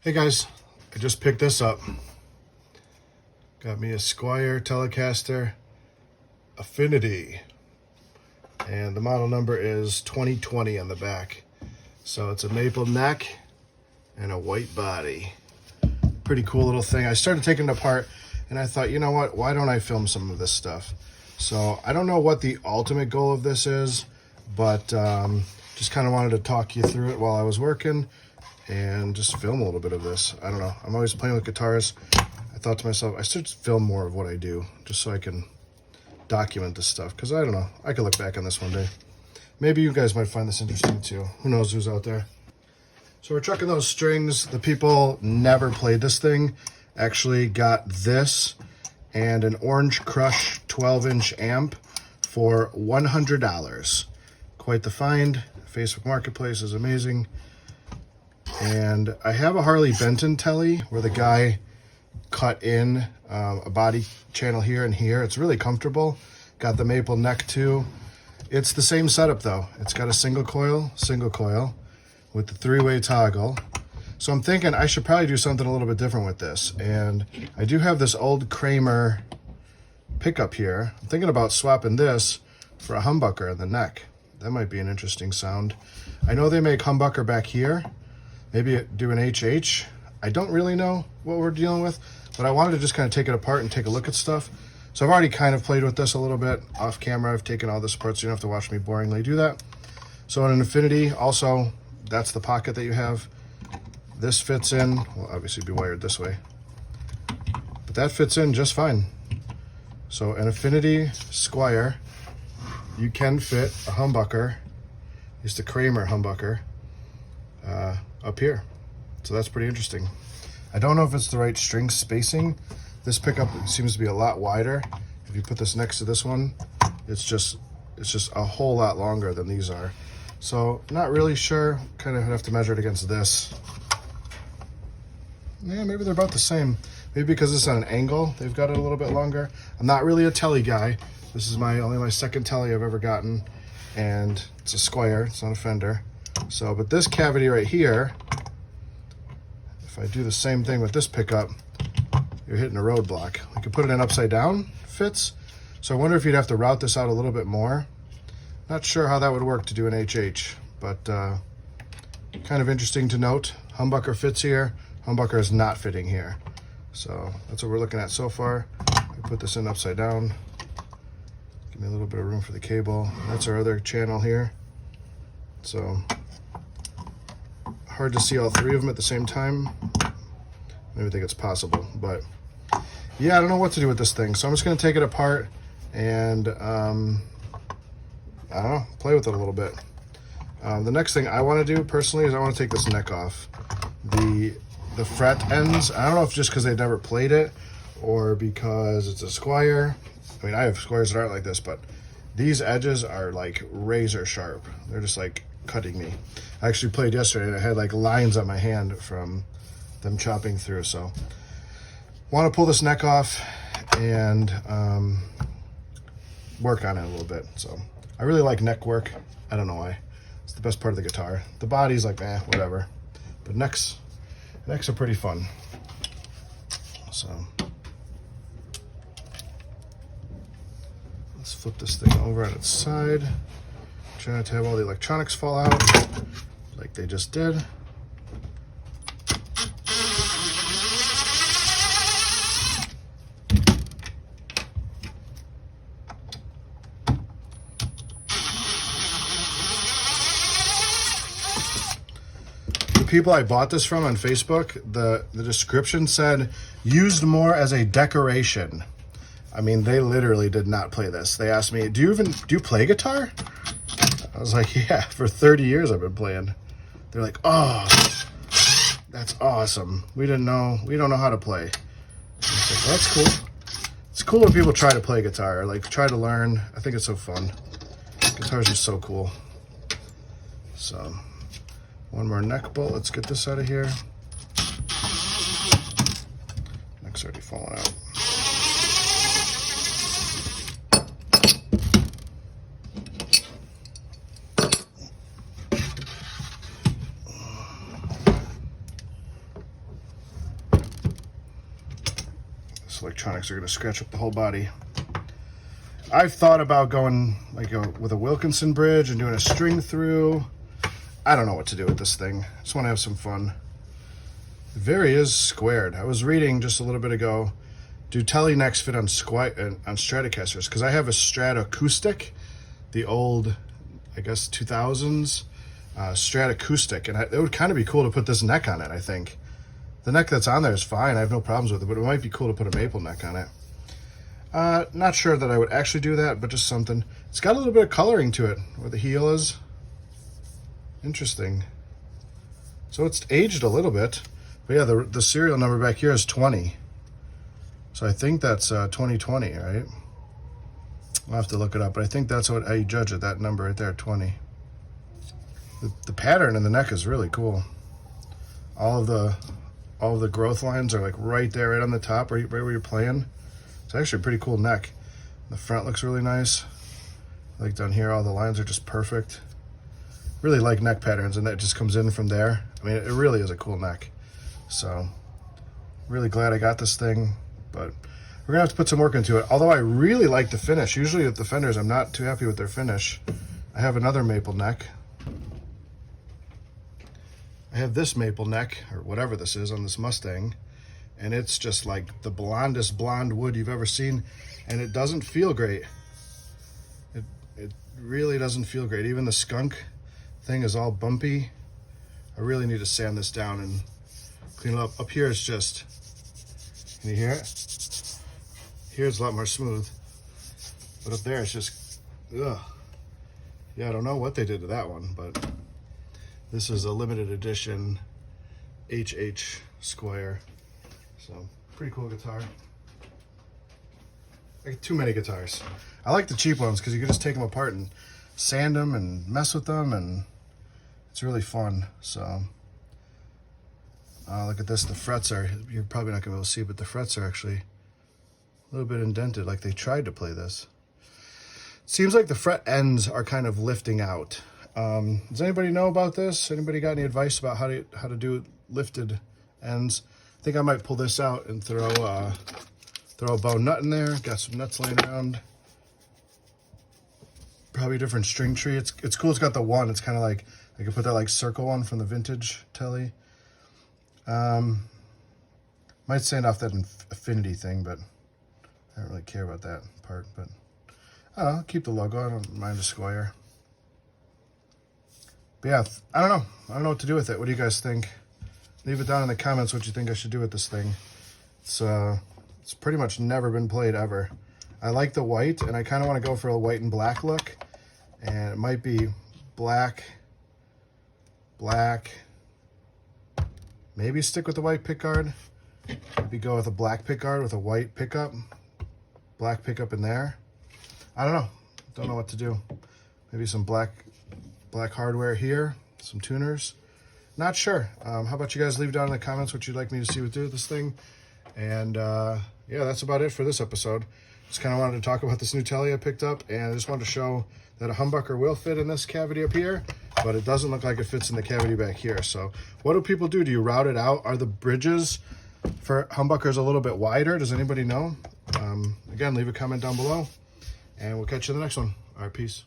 Hey guys, I just picked this up. Got me a Squier Telecaster Affinity. And the model number is 2020 on the back. So it's a maple neck and a white body. Pretty cool little thing. I started taking it apart and I thought, you know what, why don't I film some of this stuff? So I don't know what the ultimate goal of this is, but just kind of wanted to talk you through it while I was working and just film a little bit of this. I don't know. I'm always playing with guitars. I thought to myself, I should film more of what I do just so I can document this stuff. Because I don't know. I could look back on this one day. Maybe you guys might find this interesting too. Who knows who's out there. So we're trucking those strings. The people never played this thing. Actually got this and an Orange Crush 12-inch amp for $100. Quite the find. Facebook Marketplace is amazing. And I have a Harley Benton telly where the guy cut in a body channel here and here. It's really comfortable. Got the maple neck too. It's the same setup though. It's got a single coil with the 3-way toggle. So I'm thinking I should probably do something a little bit different with this. And I do have this old Kramer pickup here. I'm thinking about swapping this for a humbucker in the neck. That might be an interesting sound. I know they make humbucker back here. Maybe do an HH. I don't really know what we're dealing with, but I wanted to just kind of take it apart and take a look at stuff. So I've already kind of played with this a little bit off camera. I've taken all this apart so you don't have to watch me boringly do that. So in an Infinity, also, that's the pocket that you have. This fits in, will obviously be wired this way, but that fits in just fine. So an Infinity Squier, you can fit a humbucker, it's the Kramer humbucker, up here. So that's pretty interesting. I don't know if it's the right string spacing. This pickup seems to be a lot wider. If you put this next to this one, it's just a whole lot longer than these are. So not really sure. Kind of have to measure it against this. Yeah, maybe they're about the same. Maybe because it's on an angle, they've got it a little bit longer. I'm not really a telly guy. This is only my second telly I've ever gotten, and it's a Squier. It's not a Fender. So, but this cavity right here, if I do the same thing with this pickup, you're hitting a roadblock. I could put it in upside down, fits. So I wonder if you'd have to route this out a little bit more. Not sure how that would work to do an HH, but kind of interesting to note. Humbucker fits here, humbucker is not fitting here. So that's what we're looking at so far. I put this in upside down. Give me a little bit of room for the cable. That's our other channel here. So hard to see all three of them at the same time. I don't even think it's possible, but yeah, I don't know what to do with this thing. So I'm just gonna take it apart and I don't know, play with it a little bit. The next thing I want to do personally is I want to take this neck off. The fret ends, I don't know if just because they've never played it or because it's a Squier. I mean, I have Squiers that aren't like this, but these edges are like razor sharp. They're just like cutting me. I actually played yesterday and I had like lines on my hand from them chopping through. So want to pull this neck off and work on it a little bit. So I really like neck work. I don't know why. It's the best part of the guitar. The body's like, whatever. But necks are pretty fun. So let's flip this thing over on its side. Try not to have all the electronics fall out like they just did. The people I bought this from on Facebook, the description said, used more as a decoration. I mean, they literally did not play this. They asked me, do you play guitar? I was like, yeah, for 30 years I've been playing. They're like, oh, that's awesome. We don't know how to play. Like, well, that's cool. It's cool when people try to play guitar, like try to learn. I think it's so fun. Guitar's just so cool. So, one more neck bolt. Let's get this out of here. Neck's already falling out. This electronics are going to scratch up the whole body. I've thought about going like with a Wilkinson bridge and doing a string through. I don't know what to do with this thing. I just want to have some fun. It very is squared. I was reading just a little bit ago, do tele necks fit on Stratocasters? Because I have a Strat acoustic, the old, I guess, 2000s Strat acoustic, and it would kind of be cool to put this neck on it, I think. The neck that's on there is fine. I have no problems with it, but it might be cool to put a maple neck on it. Not sure that I would actually do that, but just something. It's got a little bit of coloring to it, where the heel is. Interesting. So it's aged a little bit. But yeah, the serial number back here is 20. So I think that's 2020, right? I'll have to look it up, but I think that's how you judge it, that number right there, 20. The pattern in the neck is really cool. All of the growth lines are like right there, right on the top, right where you're playing. It's actually a pretty cool neck. The front looks really nice. Like down here, all the lines are just perfect. Really like neck patterns, and that just comes in from there. I mean, it really is a cool neck. So, really glad I got this thing, but we're gonna have to put some work into it. Although I really like the finish. Usually with the Fenders, I'm not too happy with their finish. I have another maple neck. I have this maple neck, or whatever this is, on this Mustang, and it's just like the blondest blonde wood you've ever seen, and it doesn't feel great. It really doesn't feel great. Even the skunk thing is all bumpy. I really need to sand this down and clean it up. Up here it's just, can you hear it? Here it's a lot more smooth, but up there it's just, ugh. Yeah, I don't know what they did to that one, but this is a limited edition HH Squire. So, pretty cool guitar. I get too many guitars. I like the cheap ones because you can just take them apart and sand them and mess with them, and it's really fun. So, look at this. The frets are, you're probably not going to be able to see, but the frets are actually a little bit indented, like they tried to play this. Seems like the fret ends are kind of lifting out. Does anybody know about this? Anybody got any advice about how to do lifted ends? I think I might pull this out and throw a bow nut in there. Got some nuts laying around. Probably a different string tree. It's cool. It's got the one. It's kind of like I could put that like circle one from the vintage Tele. Might sand off that affinity thing, but I don't really care about that part. But I don't know. Keep the logo. I don't mind the Squire. But yeah, I don't know. I don't know what to do with it. What do you guys think? Leave it down in the comments what you think I should do with this thing. It's pretty much never been played ever. I like the white, and I kind of want to go for a white and black look. And it might be black, maybe stick with the white pickguard. Maybe go with a black pickguard with a white pickup. Black pickup in there. I don't know. Don't know what to do. Maybe some black hardware here, some tuners. Not sure. How about you guys leave down in the comments what you'd like me to see with this thing. And yeah, that's about it for this episode. Just kind of wanted to talk about this new Tele I picked up, and I just wanted to show that a humbucker will fit in this cavity up here, but it doesn't look like it fits in the cavity back here. So what do people do? Do you route it out? Are the bridges for humbuckers a little bit wider? Does anybody know? Again, leave a comment down below, and we'll catch you in the next one. All right, peace.